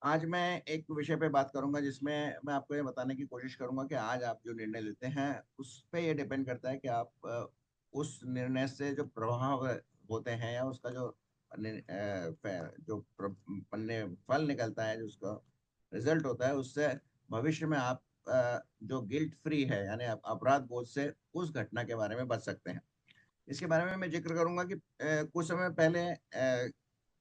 आज मैं एक विषय पे बात करूंगा जिसमें मैं आपको ये बताने की कोशिश करूंगा कि आज आप जो निर्णय लेते हैं उस पे ये डिपेंड करता है कि आप उस निर्णय से जो प्रभाव होते हैं या उसका जो जो फल निकलता है, जो उसका रिजल्ट होता है, उससे भविष्य में आप जो गिल्ट फ्री है यानी अपराध बोध से उस घटना के बारे में बच सकते हैं। इसके बारे में मैं जिक्र करूंगा कि कुछ समय पहले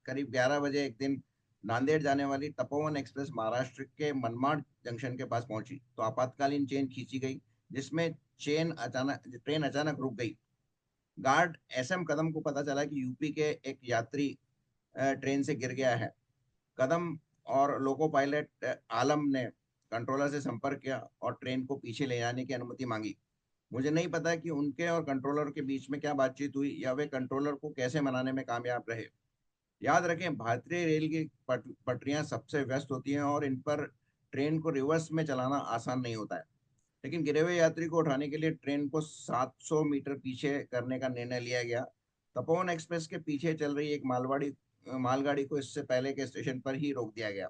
करीब 11 बजे एक दिन नांदेड़ जाने वाली तपोवन एक्सप्रेस महाराष्ट्र के मनमाड जंक्शन के पास पहुंची तो आपातकालीन चेन खींची गई, जिसमें ट्रेन अचानक रुक गई। गार्ड एसएम कदम को पता चला कि यूपी के एक यात्री ट्रेन से गिर गया है। कदम और लोको पायलट आलम ने कंट्रोलर से संपर्क किया और ट्रेन को पीछे ले जाने की अनुमति मांगी। मुझे नहीं पता कि उनके और कंट्रोलर के बीच में क्या बातचीत हुई या वे कंट्रोलर को कैसे मनाने में कामयाब रहे। याद रखें, भारतीय रेल की पटरियां सबसे व्यस्त होती हैं और इन पर ट्रेन को रिवर्स में चलाना आसान नहीं होता है। लेकिन गिरे हुए यात्री को उठाने के लिए ट्रेन को 700 मीटर पीछे करने का निर्णय लिया गया। तपोवन एक्सप्रेस के पीछे चल रही एक मालगाड़ी को इससे पहले के स्टेशन पर ही रोक दिया गया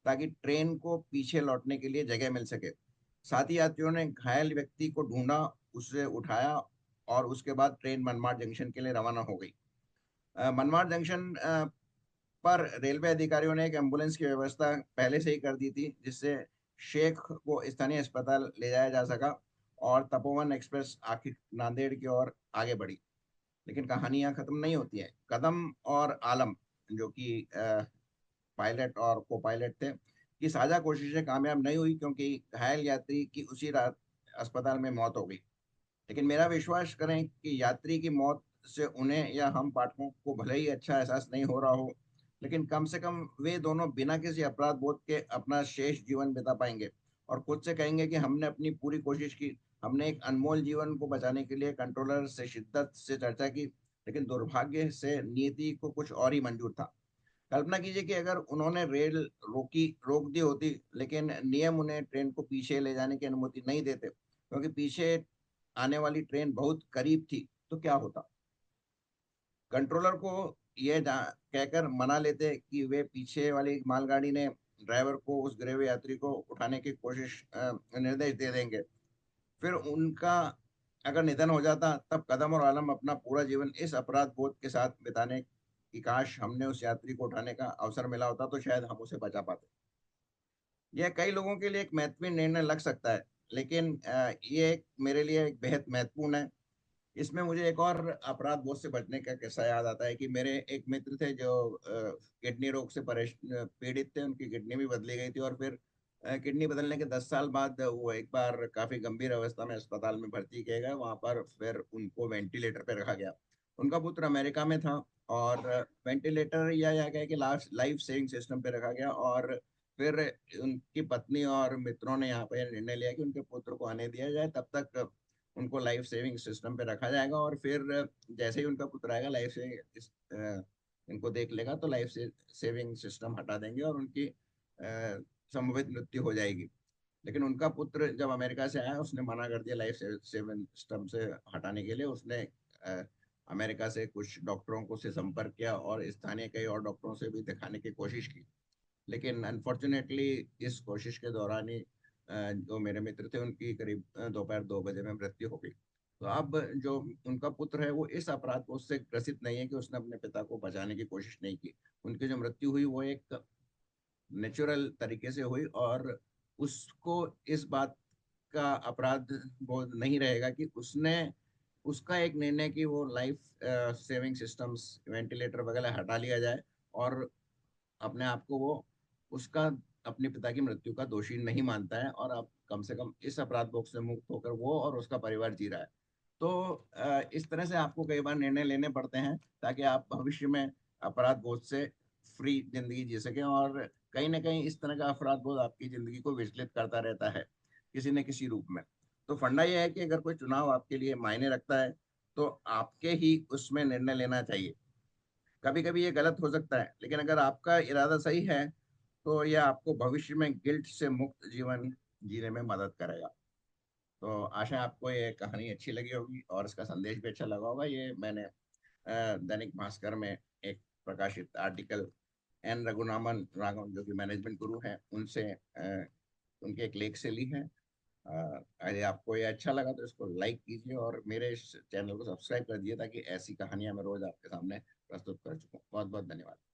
ताकि ट्रेन को पीछे लौटने के लिए जगह मिल सके। साथी यात्रियों ने घायल व्यक्ति को ढूंढा, उसे उठाया और उसके बाद ट्रेन मनमाड जंक्शन के लिए रवाना हो गई। मनमाड जंक्शन पर रेलवे अधिकारियों ने एक एम्बुलेंस की व्यवस्था पहले से ही कर दी थी, जिससे शेख को स्थानीय अस्पताल ले जाया जा सका और तपोवन एक्सप्रेस आखिर नांदेड़ की ओर आगे बढ़ी। लेकिन कहानी यहाँ खत्म नहीं होती है। कदम और आलम, जो कि पायलट और को पायलट थे, की साझा कोशिशें कामयाब नहीं हुई क्योंकि घायल यात्री की उसी रात अस्पताल में मौत हो गई। लेकिन मेरा विश्वास करें कि यात्री की मौत से उन्हें या हम पाठकों को भले ही अच्छा एहसास नहीं हो रहा हो, लेकिन कम से कम वे दोनों बिना किसी अपराध बोध के अपना शेष जीवन बिता पाएंगे और खुद से कहेंगे कि हमने अपनी पूरी कोशिश की। हमने एक अनमोल जीवन को बचाने के लिए कंट्रोलर से शिद्दत से चर्चा की, लेकिन दुर्भाग्य से नियति को कुछ और ही मंजूर था। कल्पना कीजिए कि अगर उन्होंने रेल रोक दी होती, लेकिन नियम उन्हें ट्रेन को पीछे ले जाने की अनुमति नहीं देते क्योंकि पीछे आने वाली ट्रेन बहुत करीब थी, तो क्या होता। कंट्रोलर को कहकर मना लेते कि वे पीछे वाली मालगाड़ी ने ड्राइवर को उस गिरे हुए यात्री को उठाने की निर्देश दे देंगे। फिर उनका अगर निधन हो जाता, तब कदम और आलम अपना पूरा जीवन इस अपराध बोध के साथ बिताने की काश हमने उस यात्री को उठाने का अवसर मिला होता तो शायद हम उसे बचा पाते। यह कई लोगों के लिए एक महत्वपूर्ण निर्णय लग सकता है, लेकिन मेरे लिए एक बेहद महत्वपूर्ण है। इसमें मुझे एक और अपराध बोध से बचने का किस्सा याद आता है कि मेरे एक मित्र थे जो किडनी रोग से पीड़ित थे। उनकी किडनी भी बदली गई थी और फिर किडनी बदलने के 10 साल बाद वो एक बार काफी गंभीर अवस्था में अस्पताल में भर्ती किए गए। वहां पर फिर उनको वेंटिलेटर पर रखा गया। उनका पुत्र अमेरिका में था और वेंटिलेटर या कहे कि लास्ट लाइफ सेविंग सिस्टम पे रखा गया। और फिर उनकी पत्नी और मित्रों ने यहाँ पे निर्णय लिया कि उनके पुत्र को आने दिया जाए, तब तक उनको लाइफ सेविंग सिस्टम पे रखा जाएगा और फिर जैसे ही उनका पुत्र आएगा लाइफ से इनको देख लेगा तो सेविंग सिस्टम हटा देंगे और उनकी संभवित मृत्यु हो जाएगी। लेकिन उनका पुत्र जब अमेरिका से आया, उसने मना कर दिया लाइफ सेविंग सिस्टम से हटाने के लिए। उसने अ, अमेरिका से कुछ डॉक्टरों को से संपर्क किया और स्थानीय कई और डॉक्टरों से भी दिखाने की कोशिश की। लेकिन अनफॉर्चुनेटली इस कोशिश के दौरान ही जो मेरे मित्र थे उनकी करीब दोपहर 2 बजे में मृत्यु हो गई। तो अब जो उनका पुत्र है वो इस अपराध को उससे ग्रसित नहीं है कि उसने अपने पिता को बचाने की कोशिश नहीं की। उनकी जो मृत्यु हुई वो एक नेचुरल तरीके से हुई और उसको इस बात का अपराध बोध नहीं रहेगा कि उसने उसका एक निर्णय कि वो लाइफ सेविंग सिस्टम्स वेंटिलेटर वगैरह हटा लिया जाए और अपने आप को वो उसका अपने पिता की मृत्यु का दोषी नहीं मानता है और अब कम से कम इस अपराध भोग से मुक्त होकर वो और उसका परिवार जी रहा है। तो इस तरह से आपको कई बार निर्णय लेने पड़ते हैं ताकि आप भविष्य में अपराध बोध से फ्री जिंदगी जी सकें। और कहीं ना कहीं इस तरह का अपराध बोध आपकी जिंदगी को विचलित करता रहता है किसी न किसी रूप में। तो फंडा यह है कि अगर कोई चुनाव आपके लिए मायने रखता है तो आपके ही उसमें निर्णय लेना चाहिए। कभी कभी ये गलत हो सकता है, लेकिन अगर आपका इरादा सही है तो यह आपको भविष्य में गिल्ट से मुक्त जीवन जीने में मदद करेगा। तो आशा है आपको ये कहानी अच्छी लगी होगी और इसका संदेश भी अच्छा लगा होगा। ये मैंने दैनिक भास्कर में एक प्रकाशित आर्टिकल एन रघुनामन राघवन जो कि मैनेजमेंट गुरु हैं उनसे, उनके एक लेख से ली है। अगर आपको ये अच्छा लगा तो इसको लाइक कीजिए और मेरे इस चैनल को सब्सक्राइब कर दिए, ताकि ऐसी कहानियां मैं रोज आपके सामने प्रस्तुत कर चुकूँ। बहुत बहुत धन्यवाद।